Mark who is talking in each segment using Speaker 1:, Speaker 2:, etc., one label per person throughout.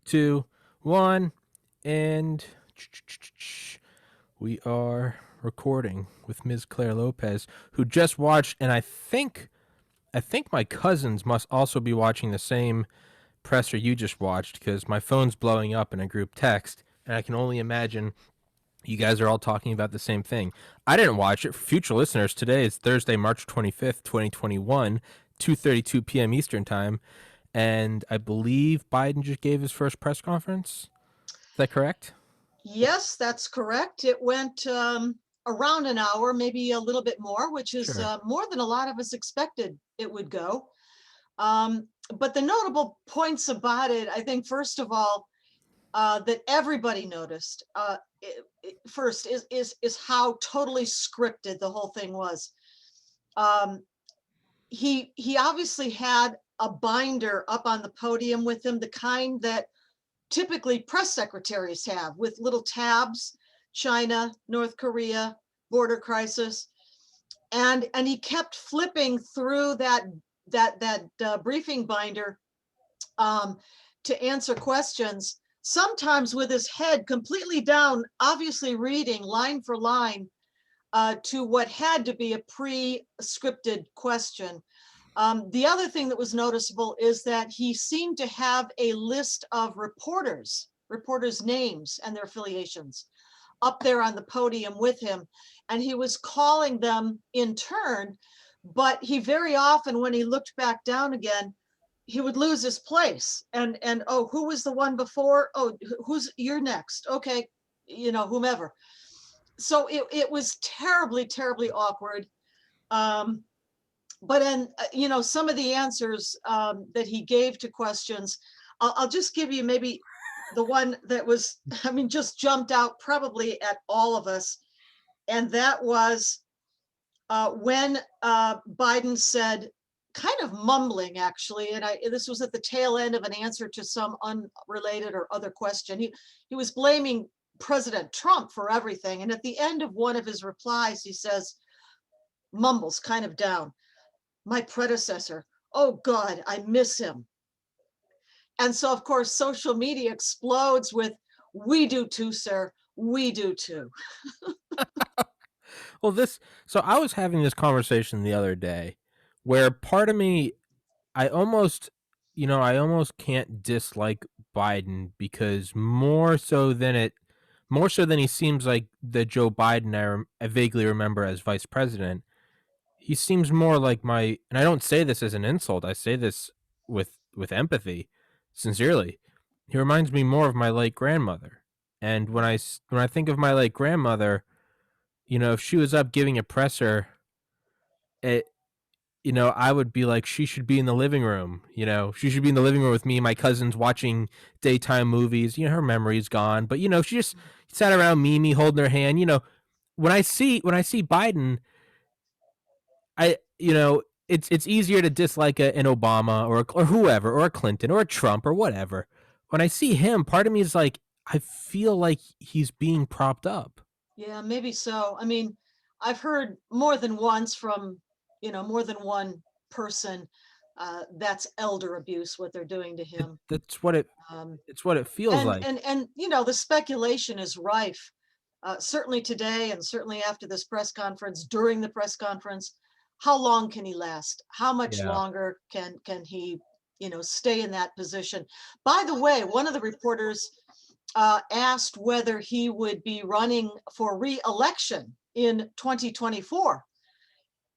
Speaker 1: 2, 1, and we are recording with Ms. Claire Lopez, who just watched, and I think my cousins must also be watching the same presser you just watched because my phone's blowing up in a group text, and I can only imagine you guys are all talking about the same thing. I didn't watch it. For future listeners, today is Thursday, March 25th, 2021, 2:32 p.m. Eastern Time, and I believe Biden just gave his first press conference. Is that correct?
Speaker 2: Yes, that's correct. It went around an hour, maybe a little bit more, which is
Speaker 1: Sure.
Speaker 2: more than a lot of us expected it would go. But the notable points about it, I think, first of all, that everybody noticed first is how totally scripted the whole thing was. Um, he obviously had a binder up on the podium with him, the kind that typically press secretaries have, with little tabs: China, North Korea, border crisis, and he kept flipping through that briefing binder um, to answer questions, sometimes with his head completely down, obviously reading line for line to what had to be a pre-scripted question. The other thing that was noticeable is that he seemed to have a list of reporters' names and their affiliations up there on the podium with him, and he was calling them in turn, but he very often, when he looked back down again, he would lose his place and oh, who was the one before? Oh, who's you're next? Okay, whomever. So it was terribly awkward. Um, but then some of the answers that he gave to questions, I'll just give you maybe the one that was, I mean, just jumped out probably at all of us, and that was when Biden said, kind of mumbling actually, and this was at the tail end of an answer to some unrelated or other question. He was blaming President Trump for everything, and at the end of one of his replies, he says, mumbles kind of down, "My predecessor, oh God, I miss him." And so, of course, social media explodes with, "We do too, sir. We do too."
Speaker 1: Well, so I was having this conversation the other day where part of me, I almost, I almost can't dislike Biden because more so than he seems like the Joe Biden I vaguely remember as vice president. He seems more like and I don't say this as an insult. I say this with empathy, sincerely. He reminds me more of my late grandmother. And when I think of my late grandmother, if she was up giving a presser, it I would be like, she should be in the living room. She should be in the living room with me and my cousins watching daytime movies. Her memory's gone, but she just sat around Mimi holding her hand. When I see Biden, it's easier to dislike an Obama or whoever or a Clinton or a Trump or whatever. When I see him, part of me is like, I feel like he's being propped up.
Speaker 2: Yeah, maybe so. I mean, I've heard more than once from, more than one person, that's elder abuse, what they're doing to
Speaker 1: It,
Speaker 2: him.
Speaker 1: that's what it.
Speaker 2: Um,
Speaker 1: It's what it feels
Speaker 2: and
Speaker 1: like.
Speaker 2: and and the speculation is rife. Certainly today, and certainly after this press conference, during the press conference, how long can he last? How much
Speaker 1: Yeah.
Speaker 2: longer can he, stay in that position? By the way, one of the reporters asked whether he would be running for re-election in 2024.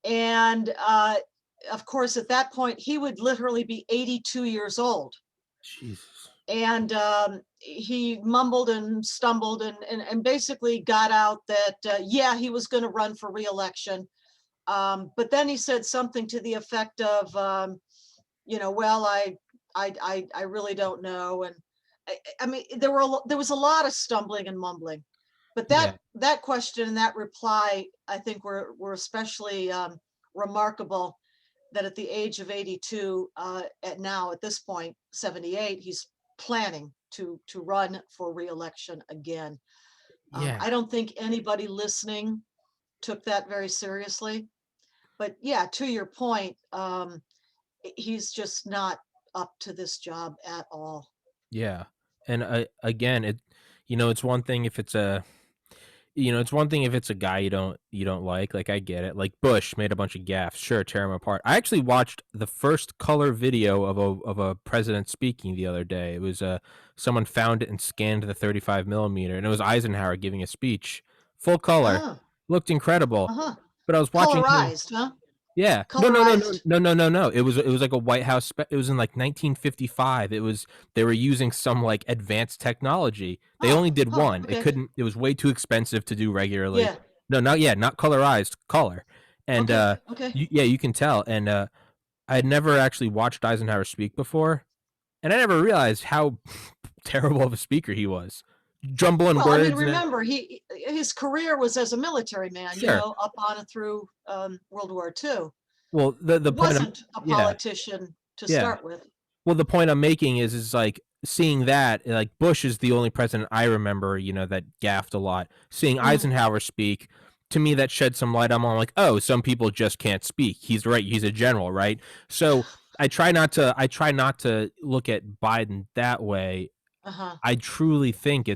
Speaker 2: And of course, at that point, he would literally be 82 years old.
Speaker 1: Jesus.
Speaker 2: And he mumbled and stumbled and basically got out that, yeah, he was going to run for re-election. But then he said something to the effect of, well, I really don't know. And I mean, there was a lot of stumbling and mumbling, but that
Speaker 1: Yeah.
Speaker 2: that question and that reply, I think, were especially remarkable. That at the age of 82, at this point 78, he's planning to run for re-election again.
Speaker 1: Yeah.
Speaker 2: I don't think anybody listening took that very seriously. But yeah, to your point, he's just not up to this job at all.
Speaker 1: Yeah. And again, it's one thing if it's a it's one thing if it's a guy you don't like I get it. Like Bush made a bunch of gaffes, sure, tear him apart. I actually watched the first color video of a president speaking the other day. It was someone found it and scanned the 35 millimeter, and it was Eisenhower giving a speech, full color,
Speaker 2: Oh,
Speaker 1: looked incredible.
Speaker 2: uh-huh.
Speaker 1: But I was watching him.
Speaker 2: Colorized, huh?
Speaker 1: Yeah. No, no, no, no,
Speaker 2: Colorized.
Speaker 1: no, no, no, no. It was like a White House it was in like 1955. They were using some like advanced technology. They
Speaker 2: Oh,
Speaker 1: only did
Speaker 2: oh,
Speaker 1: one.
Speaker 2: okay.
Speaker 1: It was way too expensive to do regularly.
Speaker 2: Yeah.
Speaker 1: No, not yeah, not colorized, color. And
Speaker 2: Okay. Okay.
Speaker 1: yeah, you can tell. And I had never actually watched Eisenhower speak before, and I never realized how terrible of a speaker he was. Jumbling
Speaker 2: Well, I mean,
Speaker 1: words and
Speaker 2: remember, his career was as a military man,
Speaker 1: sure.
Speaker 2: up on and through World War II.
Speaker 1: Well, the point I'm
Speaker 2: Wasn't a
Speaker 1: yeah,
Speaker 2: politician to
Speaker 1: yeah.
Speaker 2: start with.
Speaker 1: Well, the point I'm making is like seeing that like Bush is the only president I remember, that gaffed a lot. Seeing
Speaker 2: Mm,
Speaker 1: Eisenhower speak, to me that shed some light. I'm all like, oh, some people just can't speak. He's right. He's a general, right? So I try not to look at Biden that way.
Speaker 2: uh-huh.
Speaker 1: I truly think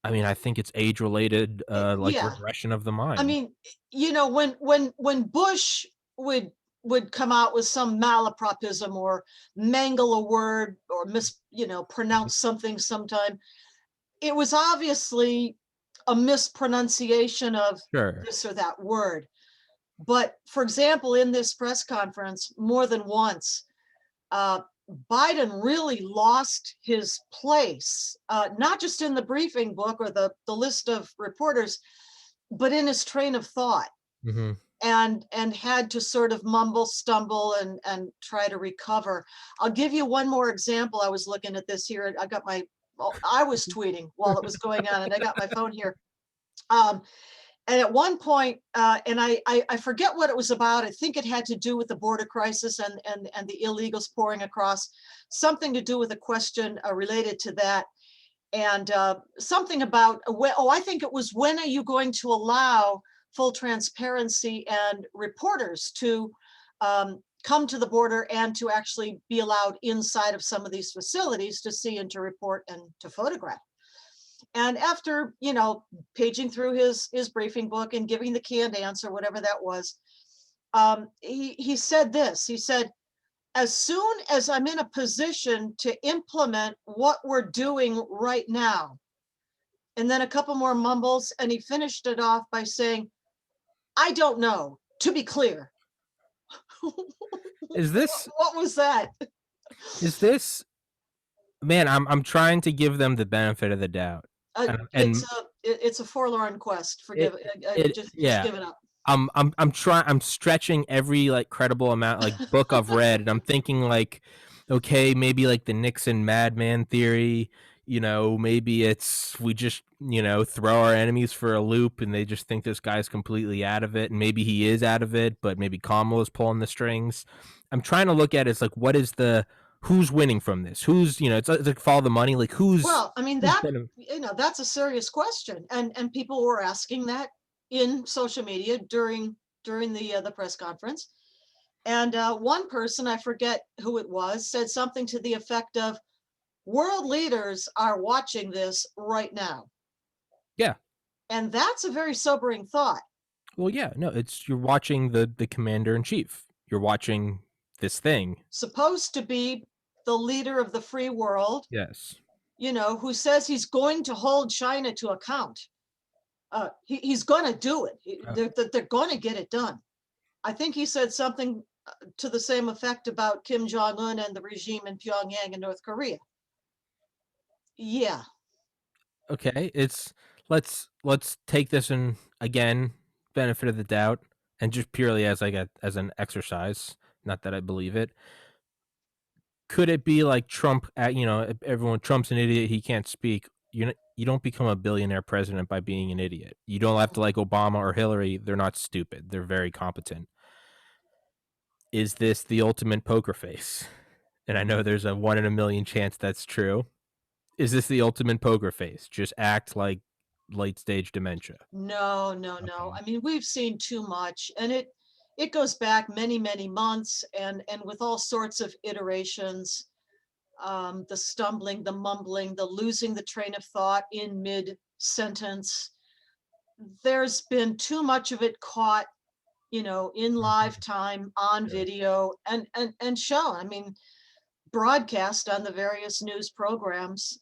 Speaker 1: I think it's age related, like
Speaker 2: Yeah.
Speaker 1: regression of the
Speaker 2: I
Speaker 1: mind.
Speaker 2: mean, when Bush would would come out with some malapropism or mangle a word or pronounce something sometime, it was obviously a mispronunciation of
Speaker 1: Sure.
Speaker 2: this or that word. But for example, in this press conference, more than once, uh, Biden really lost his place, not just in the briefing book or the list of reporters, but in his train of thought,
Speaker 1: Hmm.
Speaker 2: and had to sort of mumble, stumble, and try to recover. I'll give you one more example. I was looking at this here. I was tweeting while it was going on, and I got my phone here. Um, and at one point, and I forget what it was about. I think it had to do with the border crisis and the illegals pouring across, something to do with a question related to that, and something about I think it was, when are you going to allow full transparency and reporters to come to the border and to actually be allowed inside of some of these facilities to see and to report and to photograph. And after, paging through his briefing book and giving the canned answer, whatever that was, he said this. He said, as soon as I'm in a position to implement what we're doing right now, and then a couple more mumbles, and he finished it off by saying, I don't know, to be clear.
Speaker 1: Is this
Speaker 2: What was that?
Speaker 1: is this man? I'm trying to give them the benefit of the doubt, and
Speaker 2: It's a forlorn quest.
Speaker 1: it
Speaker 2: Forgive, just
Speaker 1: yeah.
Speaker 2: give it up.
Speaker 1: I'm stretching every like credible amount like book I've read, and I'm thinking like, okay, maybe like the Nixon madman theory. Maybe it's we just throw our enemies for a loop, and they just think this guy's completely out of it, and maybe he is out of it, but maybe Kamala's pulling the strings. I'm trying to look at it, it's like what is the who's winning from this? Who's it's like follow the money, like
Speaker 2: Well, I mean,
Speaker 1: who's been
Speaker 2: that's a serious question, and people were asking that in social media during the press conference. And one person, I forget who it was, said something to the effect of, "World leaders are watching this right now,"
Speaker 1: yeah.
Speaker 2: and that's a very sobering thought.
Speaker 1: Well, yeah, no, it's you're watching the commander in chief. You're watching this thing.
Speaker 2: Supposed to be the leader of the free world,
Speaker 1: Yes.
Speaker 2: who says he's going to hold China to account. He's going to do it.
Speaker 1: Uh,
Speaker 2: They're going to get it done. I think he said something to the same effect about Kim Jong Un and the regime in Pyongyang in North Korea. Yeah,
Speaker 1: okay, it's let's take this in again, benefit of the doubt, and just purely as like as an exercise. Not that I believe it. Could it be like Trump? Everyone Trump's an idiot. He can't speak. You don't become a billionaire president by being an idiot. You don't have to like Obama or Hillary. They're not stupid. They're very competent. Is this the ultimate poker face? And I know there's a 1 in a million chance that's true. Is this the ultimate poker face? Just act like late stage dementia.
Speaker 2: no, no, no.
Speaker 1: Okay.
Speaker 2: I mean, we've seen too much, and it goes back many, many months, and with all sorts of iterations. the stumbling, the mumbling, the losing the train of thought in mid-sentence. There's been too much of it caught, in
Speaker 1: Mhm.
Speaker 2: live time on
Speaker 1: Sure.
Speaker 2: video and shown. I mean, broadcast on the various news programs.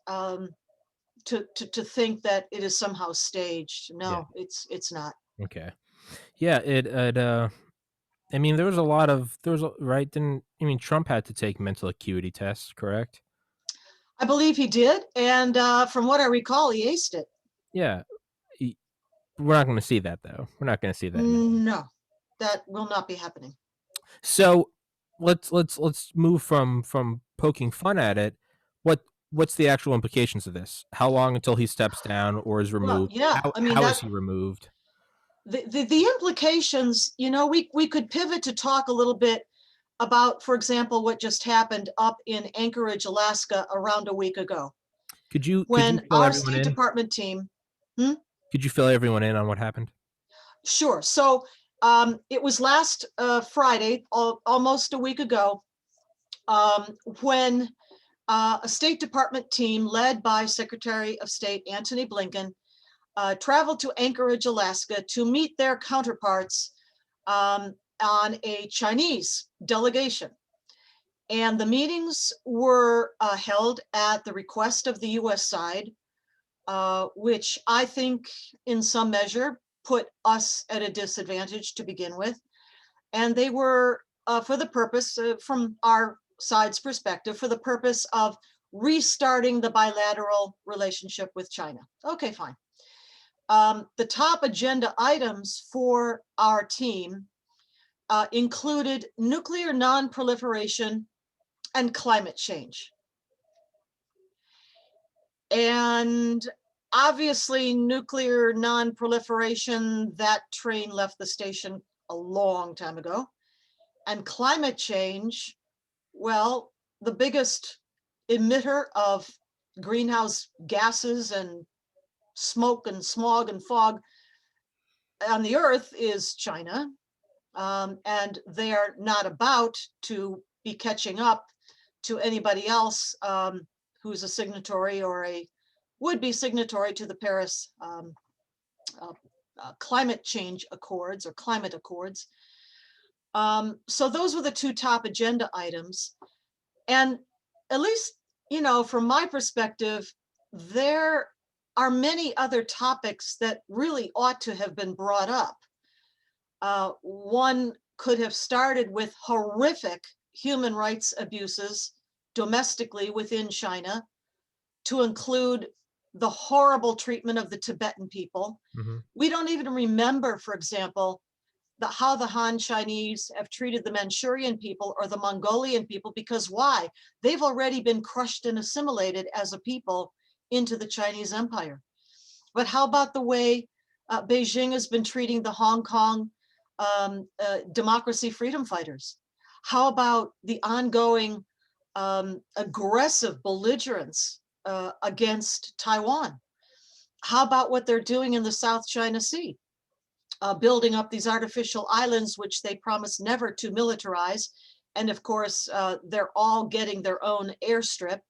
Speaker 2: To think that it is somehow staged.
Speaker 1: Yeah.
Speaker 2: No, it's not.
Speaker 1: Okay. Yeah, I mean, there was a right, didn't I mean, Trump had to take mental acuity tests, correct?
Speaker 2: I believe he did, and from what I recall, he aced it.
Speaker 1: Yeah. Y We're not gonna see that, though. We're not gonna see that now.
Speaker 2: No, that will not be happening.
Speaker 1: So, let's move from poking fun at it. What what's the actual implications of this? How long until he steps down or is
Speaker 2: Well,
Speaker 1: removed?
Speaker 2: yeah, I mean
Speaker 1: How is
Speaker 2: that
Speaker 1: he removed?
Speaker 2: the implications. We could pivot to talk a little bit about, for example, what just happened up in Anchorage, Alaska, around a week ago,
Speaker 1: Could you
Speaker 2: when
Speaker 1: fill
Speaker 2: our
Speaker 1: everyone
Speaker 2: State
Speaker 1: in?
Speaker 2: Department team. Hmm?
Speaker 1: Could you fill everyone in on what happened?
Speaker 2: Sure. So it was last Friday, almost a week ago, when a State Department team led by Secretary of State Antony Blinken traveled to Anchorage, Alaska to meet their counterparts on a Chinese delegation. And the meetings were held at the request of the US side, which I think in some measure put us at a disadvantage to begin with. And they were for the purpose, from our side's perspective, for the purpose of restarting the bilateral relationship with China. Okay, fine. The top agenda items for our team included nuclear non-proliferation and climate change. And obviously, nuclear non-proliferation, that train left the station a long time ago. And climate change, well, the biggest emitter of greenhouse gases and smoke and smog and fog on the earth is China. And they are not about to be catching up to anybody else who's a signatory or a would-be signatory to the Paris uh, climate change accords or climate accords. So those were the two top agenda items. And at least, from my perspective, there are many other topics that really ought to have been brought up. One could have started with horrific human rights abuses domestically within China, to include the horrible treatment of the Tibetan people.
Speaker 1: Mhm.
Speaker 2: We don't even remember, for example, how the Han Chinese have treated the Manchurian people or the Mongolian people, because why? They've already been crushed and assimilated as a people into the Chinese Empire. But how about the way Beijing has been treating the Hong Kong democracy freedom fighters? How about the ongoing aggressive belligerence against Taiwan? How about what they're doing in the South China Sea? Building up these artificial islands, which they promise never to militarize. And of course, they're all getting their own airstrip.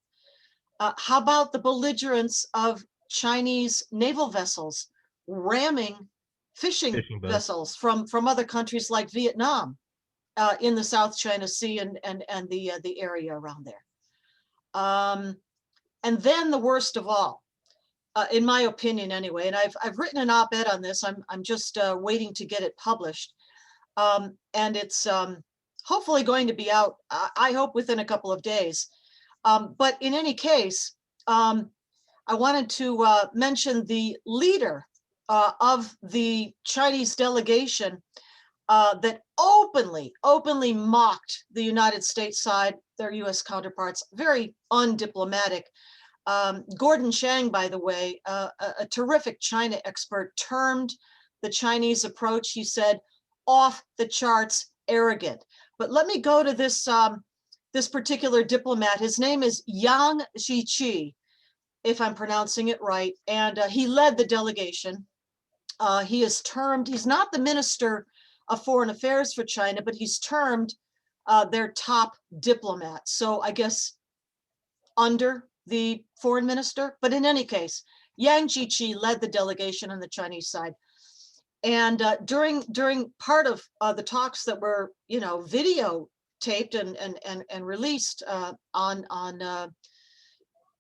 Speaker 2: How about the belligerence of Chinese naval vessels ramming fishing
Speaker 1: Fishing boats.
Speaker 2: vessels from other countries like Vietnam in the South China Sea and the area around there? And then the worst of all, in my opinion anyway, and I've written an op-ed on this. I'm just waiting to get it published, and it's hopefully going to be out. I hope within a couple of days. But in any case, I wanted to mention the leader of the Chinese delegation that openly mocked the United States side, their U.S. counterparts, very undiplomatic. Gordon Chang, by the way, a terrific China expert, termed the Chinese approach, he said, off the charts arrogant. But let me go to this particular diplomat. His name is Yang Zhiqi, if I'm pronouncing it right, and he led the delegation. He's not the Minister of Foreign Affairs for China, but he's termed their top diplomat. So I guess under the foreign minister. But in any case, Yang Jiechi led the delegation on the Chinese side. And during part of the talks that were, videotaped and released on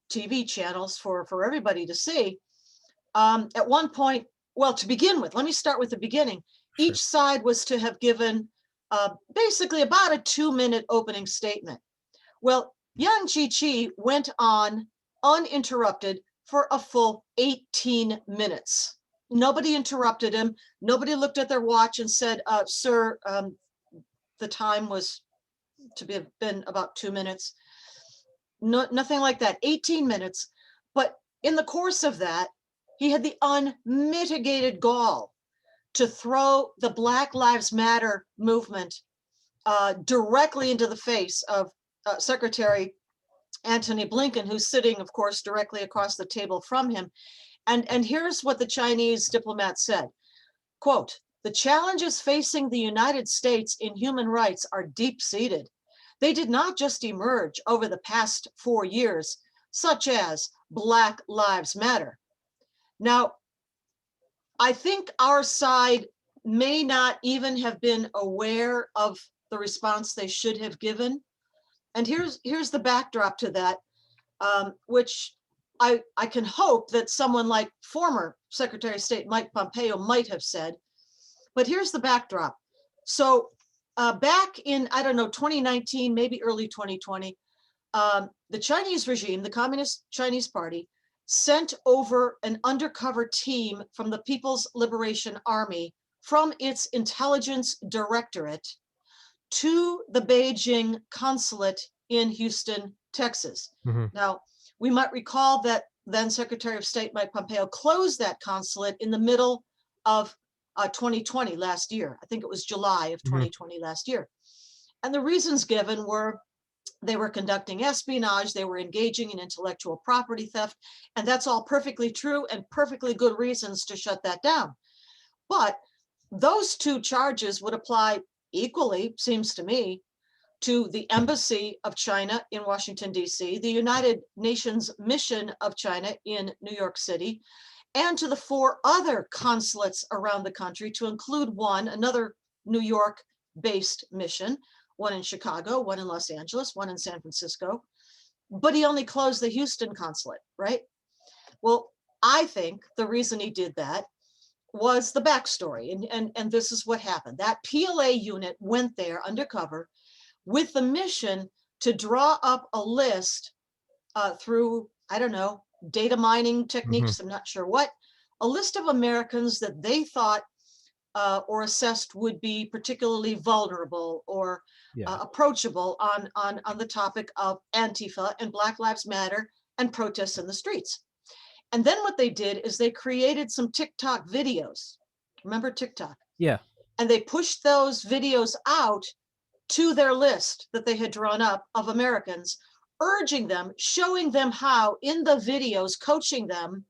Speaker 2: TV channels for everybody to see, at one point, well, to begin with, let me start with the beginning.
Speaker 1: Sure.
Speaker 2: Each side was to have given basically about a 2-minute opening statement. Well, Yang Jiechi went on uninterrupted for a full 18 minutes. Nobody interrupted him. Nobody looked at their watch and said, sir, the time was to have been about 2 minutes. No, nothing like that, 18 minutes. But in the course of that, he had the unmitigated gall to throw the Black Lives Matter movement directly into the face of Secretary Antony Blinken, who's sitting, of course, directly across the table from him. And here's what the Chinese diplomat said, quote, "The challenges facing the United States in human rights are deep-seated. They did not just emerge over the past 4 years, such as Black Lives Matter." Now, I think our side may not even have been aware of the response they should have given. And here's the backdrop to that, which I can hope that someone like former Secretary of State Mike Pompeo might have said. But here's the backdrop. So back in, I don't know, 2019, maybe early 2020, the Chinese regime, the Communist Chinese Party, sent over an undercover team from the People's Liberation Army from its intelligence directorate to the Beijing consulate in Houston, Texas.
Speaker 1: Hmm.
Speaker 2: Now, we might recall that then Secretary of State Mike Pompeo closed that consulate in the middle of 2020 last year. I think it was July of
Speaker 1: Hmm.
Speaker 2: 2020 last year. And the reasons given were they were conducting espionage, they were engaging in intellectual property theft, and that's all perfectly true and perfectly good reasons to shut that down. But those two charges would apply equally, seems to me, to the Embassy of China in Washington, D.C., the United Nations Mission of China in New York City, and to the 4 other consulates around the country, to include another New York-based mission, one in Chicago, one in Los Angeles, one in San Francisco. But he only closed the Houston consulate, right? Well, I think the reason he did that was the backstory. And this is what happened. That PLA unit went there undercover with the mission to draw up a list through, I don't know, data mining
Speaker 1: Hmm.
Speaker 2: techniques, I'm not sure what, a list of Americans that they thought or assessed would be particularly vulnerable or
Speaker 1: Yeah.
Speaker 2: approachable on the topic of Antifa and Black Lives Matter and protests in the streets. And then what they did is they created some TikTok videos. Remember TikTok?
Speaker 1: Yeah.
Speaker 2: And they pushed those videos out to their list that they had drawn up of Americans, urging them, showing them how in the videos, coaching them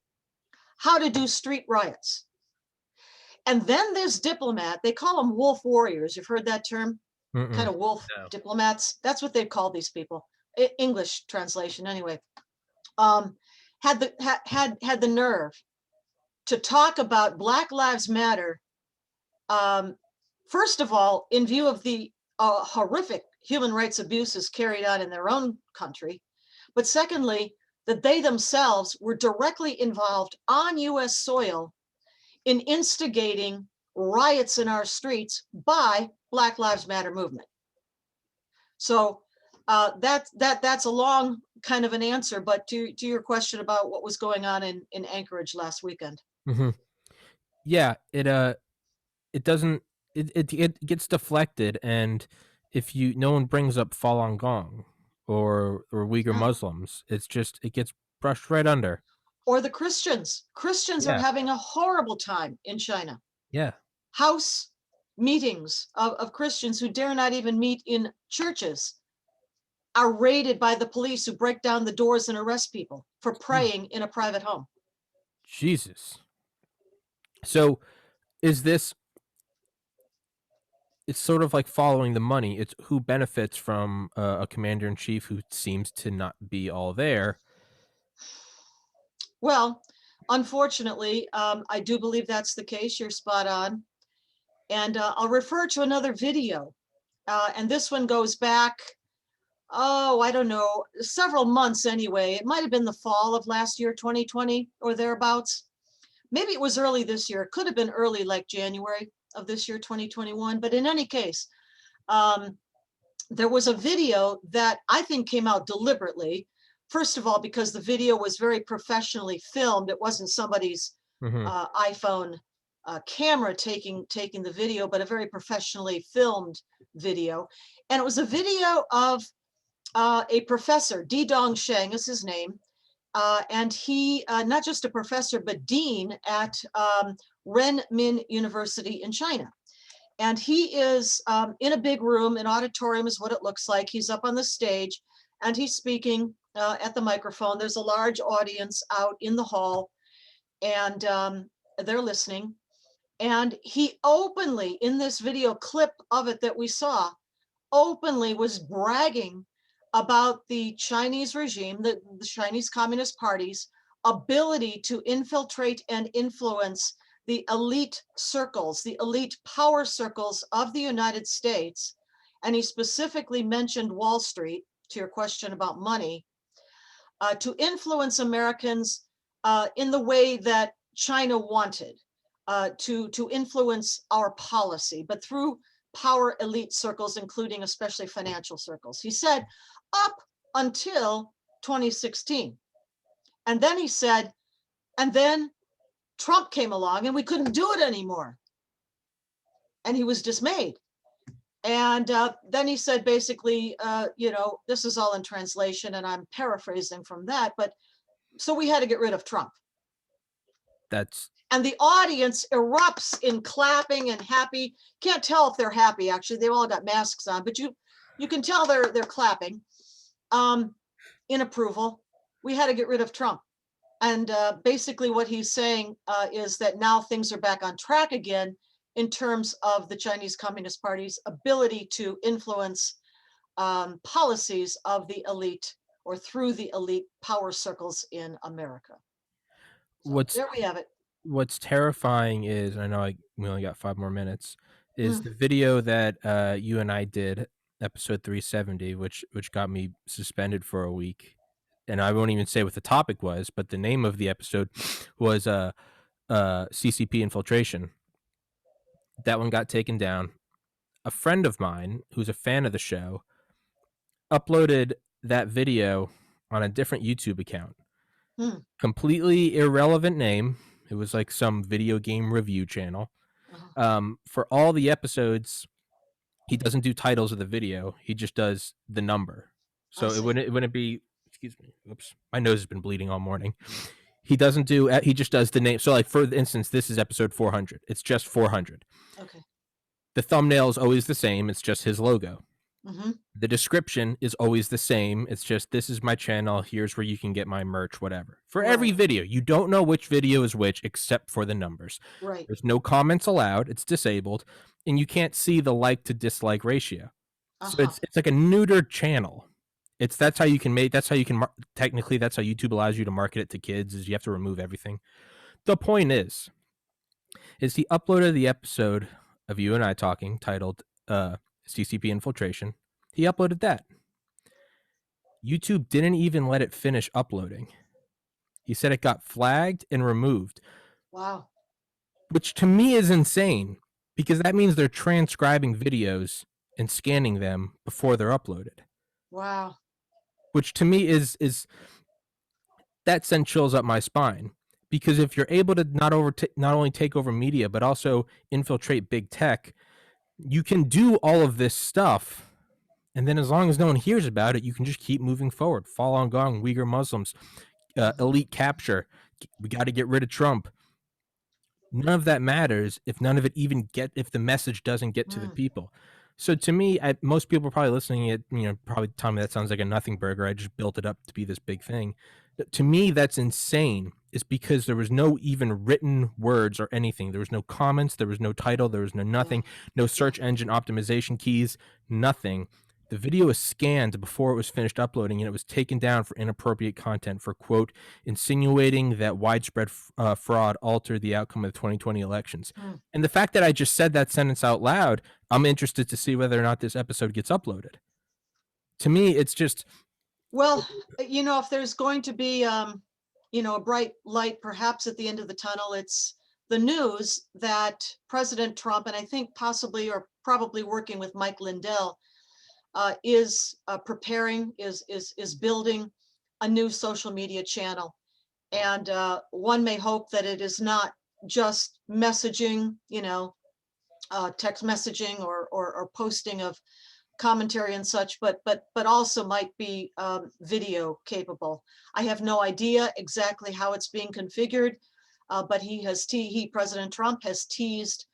Speaker 2: how to do street riots. And then this diplomat, they call them wolf warriors. You've heard that term? Kind
Speaker 1: Mm-mm.
Speaker 2: of wolf
Speaker 1: No.
Speaker 2: diplomats. That's what they call these people. English translation anyway. Had the nerve to talk about Black Lives Matter. First of all, in view of the horrific human rights abuses carried out in their own country, but secondly, that they themselves were directly involved on US soil in instigating riots in our streets by Black Lives Matter movement. So that's a long kind of an answer, but to your question about what was going on in Anchorage last weekend.
Speaker 1: Hmm. Yeah. It doesn't. It gets deflected, and if no one brings up Falun Gong or Uyghur
Speaker 2: Yeah.
Speaker 1: Muslims, it gets brushed right under.
Speaker 2: Or the Christians. Christians are
Speaker 1: Yeah.
Speaker 2: having a horrible time in China.
Speaker 1: Yeah.
Speaker 2: House meetings of Christians who dare not even meet in churches are raided by the police, who break down the doors and arrest people for
Speaker 1: Jeez.
Speaker 2: praying in a private home.
Speaker 1: Jesus. So is this it's sort of like following the money. It's who benefits from a commander in chief who seems to not be all there.
Speaker 2: Well, unfortunately, I do believe that's the case. You're spot on. And I'll refer to another video. And this one goes back, oh, I don't know, several months anyway. It might have been the fall of last year, 2020 or thereabouts. Maybe it was early this year. It could have been early, like January of this year, 2021. But in any case, there was a video that I think came out deliberately. First of all, because the video was very professionally filmed. It wasn't somebody's
Speaker 1: Mhm.
Speaker 2: iPhone camera taking the video, but a very professionally filmed video. And it was a video of a professor, Di Dong Sheng is his name. And he, not just a professor, but dean at Renmin University in China. And he is in a big room, an auditorium is what it looks like. He's up on the stage and he's speaking at the microphone. There's a large audience out in the hall and they're listening. And he openly, in this video clip of it that we saw, openly was bragging about the Chinese regime, the Chinese Communist Party's ability to infiltrate and influence the elite circles, the elite power circles of the United States. And he specifically mentioned Wall Street, to your question about money, to influence Americans in the way that China wanted, to influence our policy, but through power elite circles, including especially financial circles. He said up until 2016. And then he said, and then Trump came along and we couldn't do it anymore. And he was dismayed. And then he said, basically, this is all in translation and I'm paraphrasing from that, but so we had to get rid of Trump.
Speaker 1: That's
Speaker 2: And the audience erupts in clapping and happy. Can't tell if they're happy, actually. They've all got masks on, but you can tell they're clapping in approval. We had to get rid of Trump. And basically what he's saying is that now things are back on track again in terms of the Chinese Communist Party's ability to influence policies of the elite or through the elite power circles in America. So
Speaker 1: what's
Speaker 2: there we have it.
Speaker 1: what's terrifying is, I know we only got 5 more minutes, is
Speaker 2: Mm.
Speaker 1: the video that you and I did, episode 370, which got me suspended for a week. And I won't even say what the topic was, but the name of the episode was CCP infiltration. That one got taken down. A friend of mine who's a fan of the show uploaded that video on a different YouTube account.
Speaker 2: Mm.
Speaker 1: Completely irrelevant name. It was like some video game review channel. For all the episodes, he doesn't do titles of the video. He just does the number.
Speaker 2: I
Speaker 1: So it
Speaker 2: see.
Speaker 1: wouldn't be. Excuse me. Oops, my nose has been bleeding all morning. He doesn't do. He just does the name. So like for instance, this is episode 400. It's just 400.
Speaker 2: Okay.
Speaker 1: The thumbnail is always the same. It's just his logo.
Speaker 2: Mm-hmm.
Speaker 1: The description is always the same. It's just, this is my channel. Here's where you can get my merch, whatever. For every
Speaker 2: Right.
Speaker 1: video, you don't know which video is which except for the numbers.
Speaker 2: Right.
Speaker 1: There's no comments allowed. It's disabled. And you can't see the like to dislike ratio. So it's like a neutered channel. That's how you can technically, that's how YouTube allows you to market it to kids, is you have to remove everything. The point is he uploaded the episode of you and I talking titled CCP Infiltration. He uploaded that. YouTube didn't even let it finish uploading. He said it got flagged and removed.
Speaker 2: Wow.
Speaker 1: Which to me is insane, because that means they're transcribing videos and scanning them before they're uploaded.
Speaker 2: Wow.
Speaker 1: Which to me is that sent chills up my spine. Because if you're able to not only take over media, but also infiltrate big tech, you can do all of this stuff. And then as long as no one hears about it, you can just keep moving forward. Falun Gong, Uyghur Muslims, elite capture. We got to get rid of Trump. None of that matters if if the message doesn't get to the people. So to me, most people are probably listening, probably tell me that sounds like a nothing burger. I just built it up to be this big thing. To me, that's insane, is because there was no even written words or anything. There was no comments, there was no title, there was no
Speaker 2: Yeah,
Speaker 1: nothing, no
Speaker 2: yeah.
Speaker 1: search engine optimization keys, nothing. The video was scanned before it was finished uploading, and it was taken down for inappropriate content for, quote, insinuating that widespread fraud altered the outcome of the 2020 elections.
Speaker 2: Hmm.
Speaker 1: And the fact that I just said that sentence out loud, I'm interested to see whether or not this episode gets uploaded. To me, it's just,
Speaker 2: Well, if there's going to be, a bright light perhaps at the end of the tunnel, it's the news that President Trump, and I think possibly or probably working with Mike Lindell, is preparing, is building a new social media channel. And one may hope that it is not just messaging, text messaging or posting of commentary and such, but also might be video capable. I have no idea exactly how it's being configured, but President Trump has teased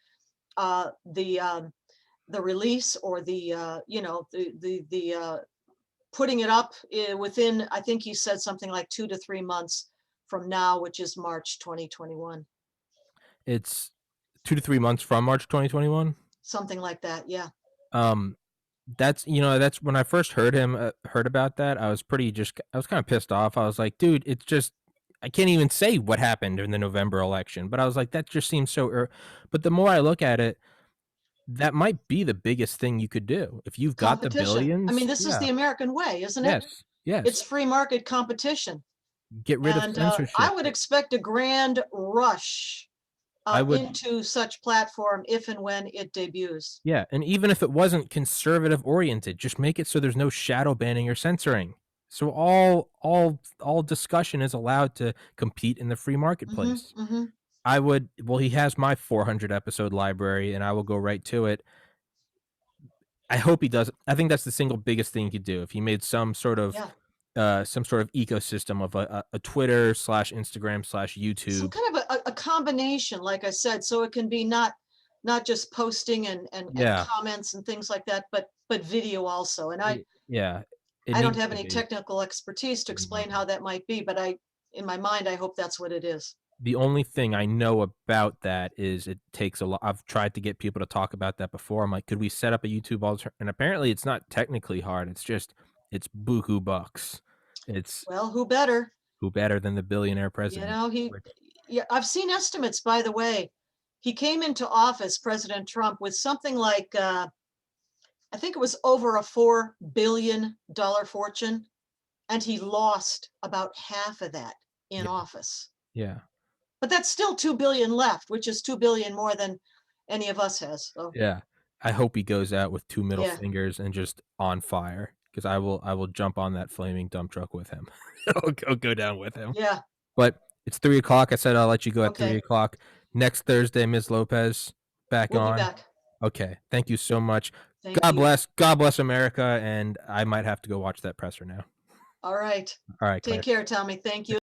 Speaker 2: the release or the putting it up within, I think he said something like 2 to 3 months from now, which is March 2021,
Speaker 1: it's 2 to 3 months from March 2021.
Speaker 2: something like that. Yeah.
Speaker 1: Um, that's when I first heard about that, I was kind of pissed off. I was like, dude, it's just I can't even say what happened in the November election, but I was like, that just seems so. But the more I look at it, that might be the biggest thing you could do if you've got the
Speaker 2: Competition. I mean,
Speaker 1: billions.
Speaker 2: this is
Speaker 1: Yeah.
Speaker 2: the American way, isn't it?
Speaker 1: Yes.
Speaker 2: It's
Speaker 1: Yes.
Speaker 2: free market competition.
Speaker 1: Get rid of
Speaker 2: And I
Speaker 1: censorship.
Speaker 2: would expect a grand rush
Speaker 1: I would.
Speaker 2: into such platform if and when it debuts.
Speaker 1: Yeah, and even if it wasn't conservative oriented, just make it so there's no shadow banning or censoring. So all discussion is allowed to compete in the free
Speaker 2: Hmm.
Speaker 1: marketplace.
Speaker 2: Hmm.
Speaker 1: He has my 400 episode library and I will go right to it. I hope he does. I think that's the single biggest thing he could do. If he made
Speaker 2: Yeah.
Speaker 1: some sort of ecosystem of a Twitter slash Instagram slash
Speaker 2: Some
Speaker 1: YouTube.
Speaker 2: kind of a combination, like I said, so it can be not just posting and
Speaker 1: Yeah.
Speaker 2: comments and things like that, but video also. And
Speaker 1: Yeah. It
Speaker 2: I don't
Speaker 1: needs
Speaker 2: have
Speaker 1: to
Speaker 2: any
Speaker 1: be.
Speaker 2: technical expertise to explain
Speaker 1: Mhm.
Speaker 2: how that might be, but in my mind, I hope that's what it is.
Speaker 1: The only thing I know about that is it takes a lot. I've tried to get people to talk about that before. I'm like, could we set up a YouTube alter? And apparently, it's not technically hard. It's buku bucks. It's
Speaker 2: Well, who better?
Speaker 1: who better than the billionaire
Speaker 2: You
Speaker 1: president?
Speaker 2: know, yeah, I've seen estimates, by the way. He came into office, President Trump, with something like, I think it was over a $4 billion fortune, and he lost about half of that in
Speaker 1: Yeah,
Speaker 2: office.
Speaker 1: yeah,
Speaker 2: But that's still 2 billion left, which is 2 billion more than any of us has. So,
Speaker 1: yeah. I hope he goes out with two middle
Speaker 2: yeah,
Speaker 1: fingers and just on fire because I will jump on that flaming dump truck with him. I'll go down with him.
Speaker 2: yeah,
Speaker 1: But it's 3 o'clock. I said I'll let you go at three
Speaker 2: okay.
Speaker 1: o'clock next Thursday. Ms. Lopez back
Speaker 2: We'll be
Speaker 1: on.
Speaker 2: back.
Speaker 1: Okay. Thank you so much.
Speaker 2: Thank you.
Speaker 1: God bless America. And I might have to go watch that presser now.
Speaker 2: All right.
Speaker 1: All right,
Speaker 2: Take
Speaker 1: Claire.
Speaker 2: care, Tommy. Thank you.